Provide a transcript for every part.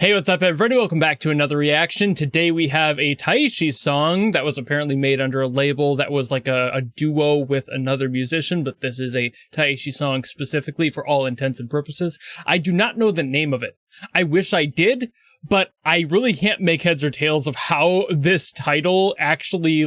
Hey, what's up, everybody? Welcome back to another reaction. Today we have a Taishi song that was apparently made under a label that was like a duo with another musician, but this is a Taishi song specifically for all intents and purposes. I do not know the name of it. I wish I did, but I really can't make heads or tails of how this title actually,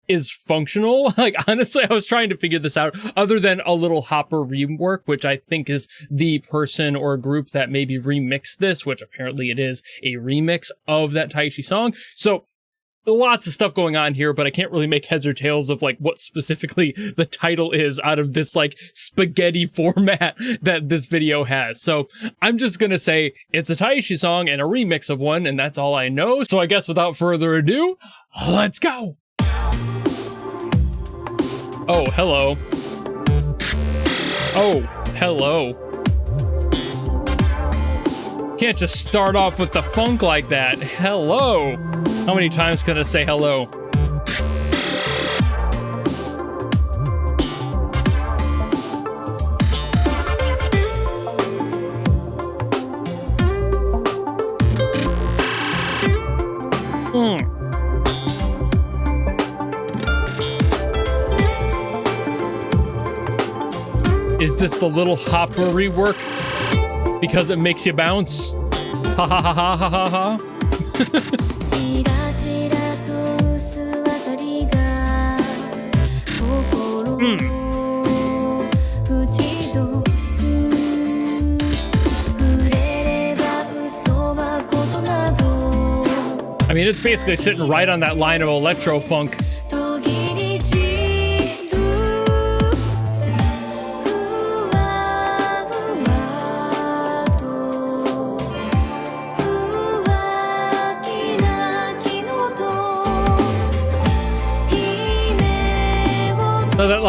is functional. Honestly, I was trying to figure this out other than a little Hopper Rework, which I think is the person or group that maybe remixed this, which apparently it is a remix of that Taishi song. So lots of stuff going on here, but I can't really make heads or tails of what specifically the title is out of this spaghetti format that this video has. So I'm just gonna say it's a Taishi song and a remix of one, and that's all I know. So I guess without further ado, let's go. Oh, hello. Oh, hello. Can't just start off with the funk like that. Hello. How many times can I say hello? Is this the little Hopper rework? Because it makes you bounce? Ha ha ha ha ha ha ha. I mean, it's basically sitting right on that line of electro funk. So that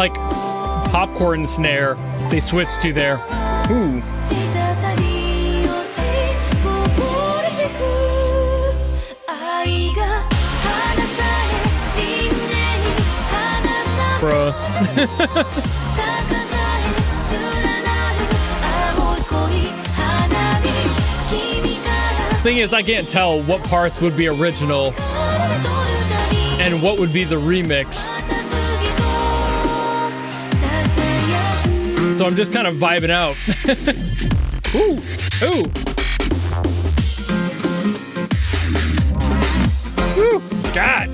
popcorn snare they switched to there. Ooh. Bruh. Thing is, I can't tell what parts would be original and what would be the remix. So I'm just kind of vibing out. Ooh, ooh. Woo, God.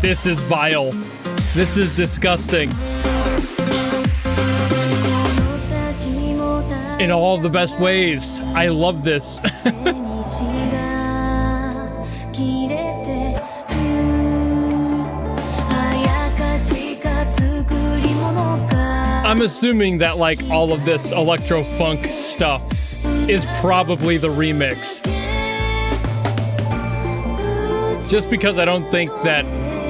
This is vile. This is disgusting. In all the best ways. I love this. I'm assuming that all of this electro funk stuff is probably the remix. Just because I don't think that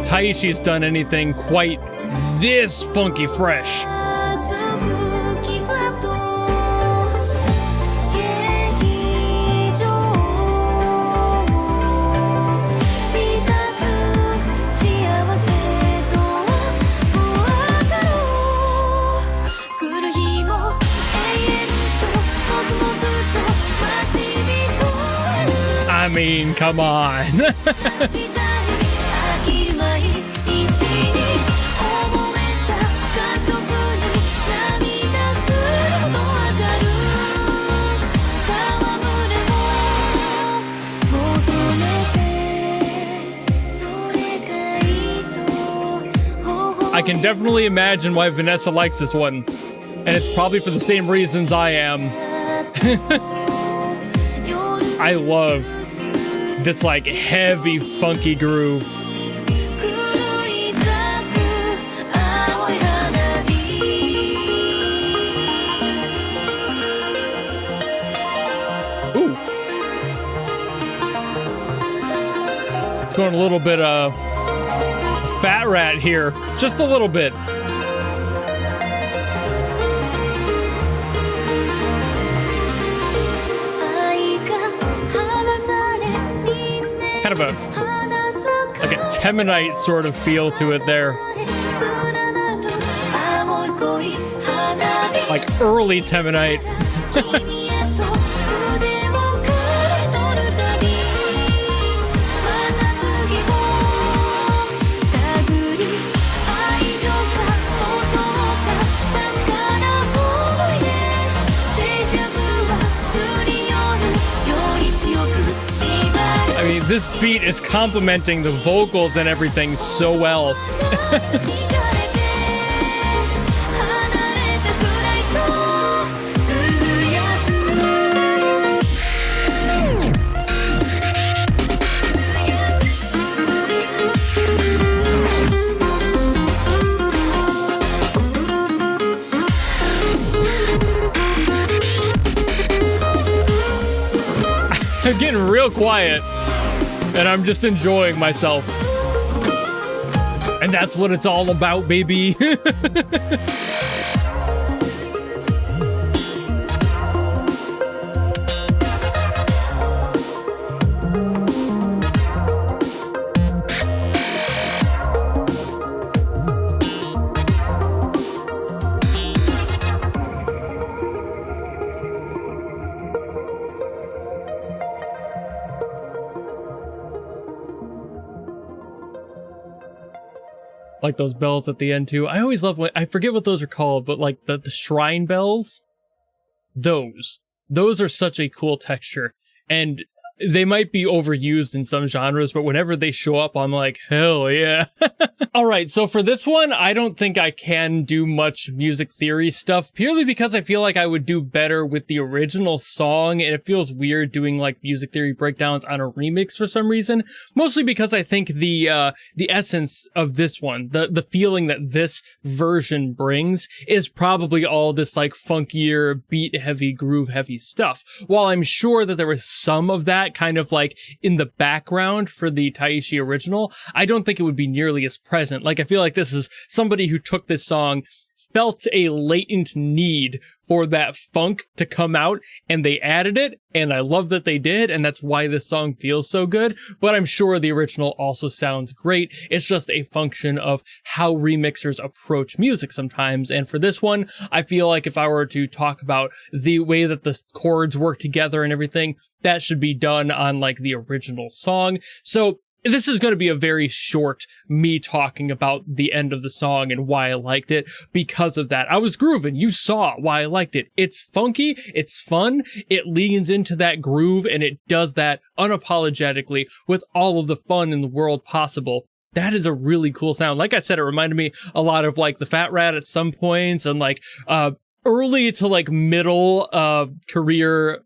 Taishi's done anything quite this funky fresh. I mean, come on. I can definitely imagine why Vanessa likes this one. And it's probably for the same reasons I am. I love this heavy funky groove. Ooh. It's going a little bit fat rat here, just a little bit. Kind of a Temanite sort of feel to it there. Like early Teminite. I mean, this beat is complementing the vocals and everything so well. I'm getting real quiet, and I'm just enjoying myself. And that's what it's all about, baby. Like those bells at the end too. I always love what, I forget what those are called, but like the shrine bells, those are such a cool texture, and they might be overused in some genres, but whenever they show up, I'm like, hell yeah. All right, so for this one, I don't think I can do much music theory stuff, purely because I feel like I would do better with the original song, and it feels weird doing like music theory breakdowns on a remix for some reason, mostly because I think the essence of this one, the feeling that this version brings, is probably all this like funkier, beat-heavy, groove-heavy stuff. While I'm sure that there was some of that kind of like in the background for the Taishi original, I don't think it would be nearly as present. Like, I feel like this is somebody who took this song, felt a latent need for that funk to come out, and they added it, and I love that they did, and that's why this song feels so good. But I'm sure the original also sounds great. It's just a function of how remixers approach music sometimes, and for this one, I feel like if I were to talk about the way that the chords work together and everything, that should be done on like the original song. So this is going to be a very short me talking about the end of the song and why I liked it because of that. I was grooving. You saw why I liked it. It's funky. It's fun. It leans into that groove, and it does that unapologetically with all of the fun in the world possible. That is a really cool sound. Like I said, it reminded me a lot of like the Fat Rat at some points, and like early to like middle career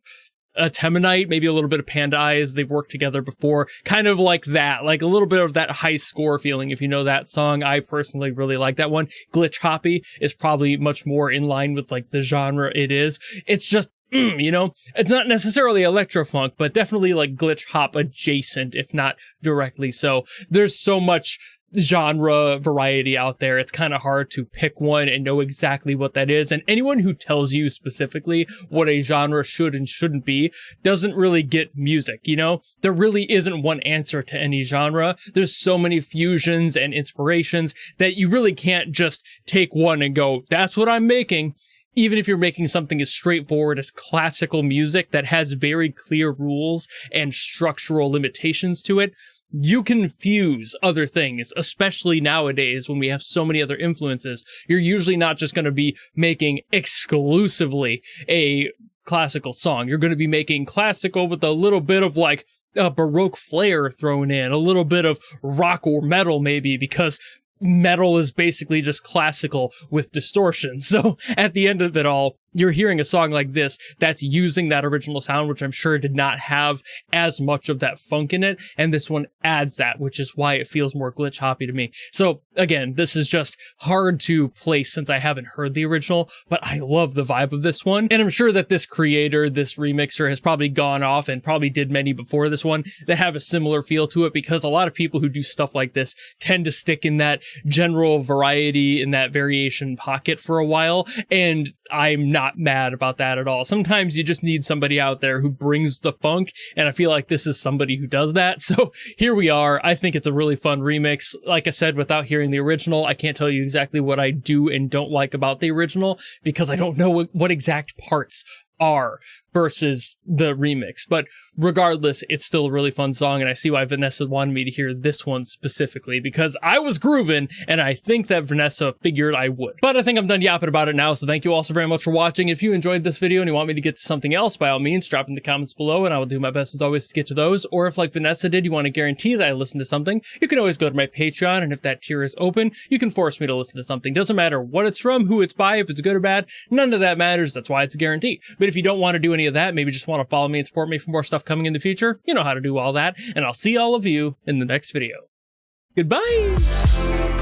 Teminite, maybe a little bit of Panda Eyes. They've worked together before, kind of like that, like a little bit of that high score feeling. If you know that song, I personally really like that one. Glitch Hoppy is probably much more in line with like the genre it is. It's just, you know, it's not necessarily electrofunk, but definitely like glitch hop adjacent, if not directly so. There's so much genre variety out there, it's kind of hard to pick one and know exactly what that is. And anyone who tells you specifically what a genre should and shouldn't be doesn't really get music, you know? There really isn't one answer to any genre. There's so many fusions and inspirations that you really can't just take one and go, that's what I'm making. Even if you're making something as straightforward as classical music that has very clear rules and structural limitations to it, you can fuse other things, especially nowadays when we have so many other influences. You're usually not just going to be making exclusively a classical song. You're going to be making classical with a little bit of like a Baroque flair thrown in, a little bit of rock or metal maybe, because metal is basically just classical with distortion. So at the end of it all, you're hearing a song like this that's using that original sound, which I'm sure did not have as much of that funk in it, and this one adds that, which is why it feels more glitch hoppy to me. So again, this is just hard to place since I haven't heard the original, but I love the vibe of this one, and I'm sure that this creator, this remixer, has probably gone off and probably did many before this one that have a similar feel to it, because a lot of people who do stuff like this tend to stick in that general variety, in that variation pocket for a while, and I'm not not mad about that at all. Sometimes you just need somebody out there who brings the funk, and I feel like this is somebody who does that. So here we are. I think it's a really fun remix. Like I said, without hearing the original, I can't tell you exactly what I do and don't like about the original because I don't know what exact parts are versus the remix. But regardless, it's still a really fun song, and I see why Vanessa wanted me to hear this one specifically, because I was grooving, and I think that Vanessa figured I would. But I think I'm done yapping about it now, so thank you all so very much for watching. If you enjoyed this video and you want me to get to something else, by all means, drop in the comments below, and I will do my best as always to get to those. Or if, like Vanessa did, you want to guarantee that I listen to something, you can always go to my Patreon, and if that tier is open, you can force me to listen to something. Doesn't matter what it's from, who it's by, if it's good or bad, none of that matters. That's why it's a guarantee. But if you don't want to do any of that, maybe just want to follow me and support me for more stuff coming in the future, you know how to do all that, and I'll see all of you in the next video. Goodbye!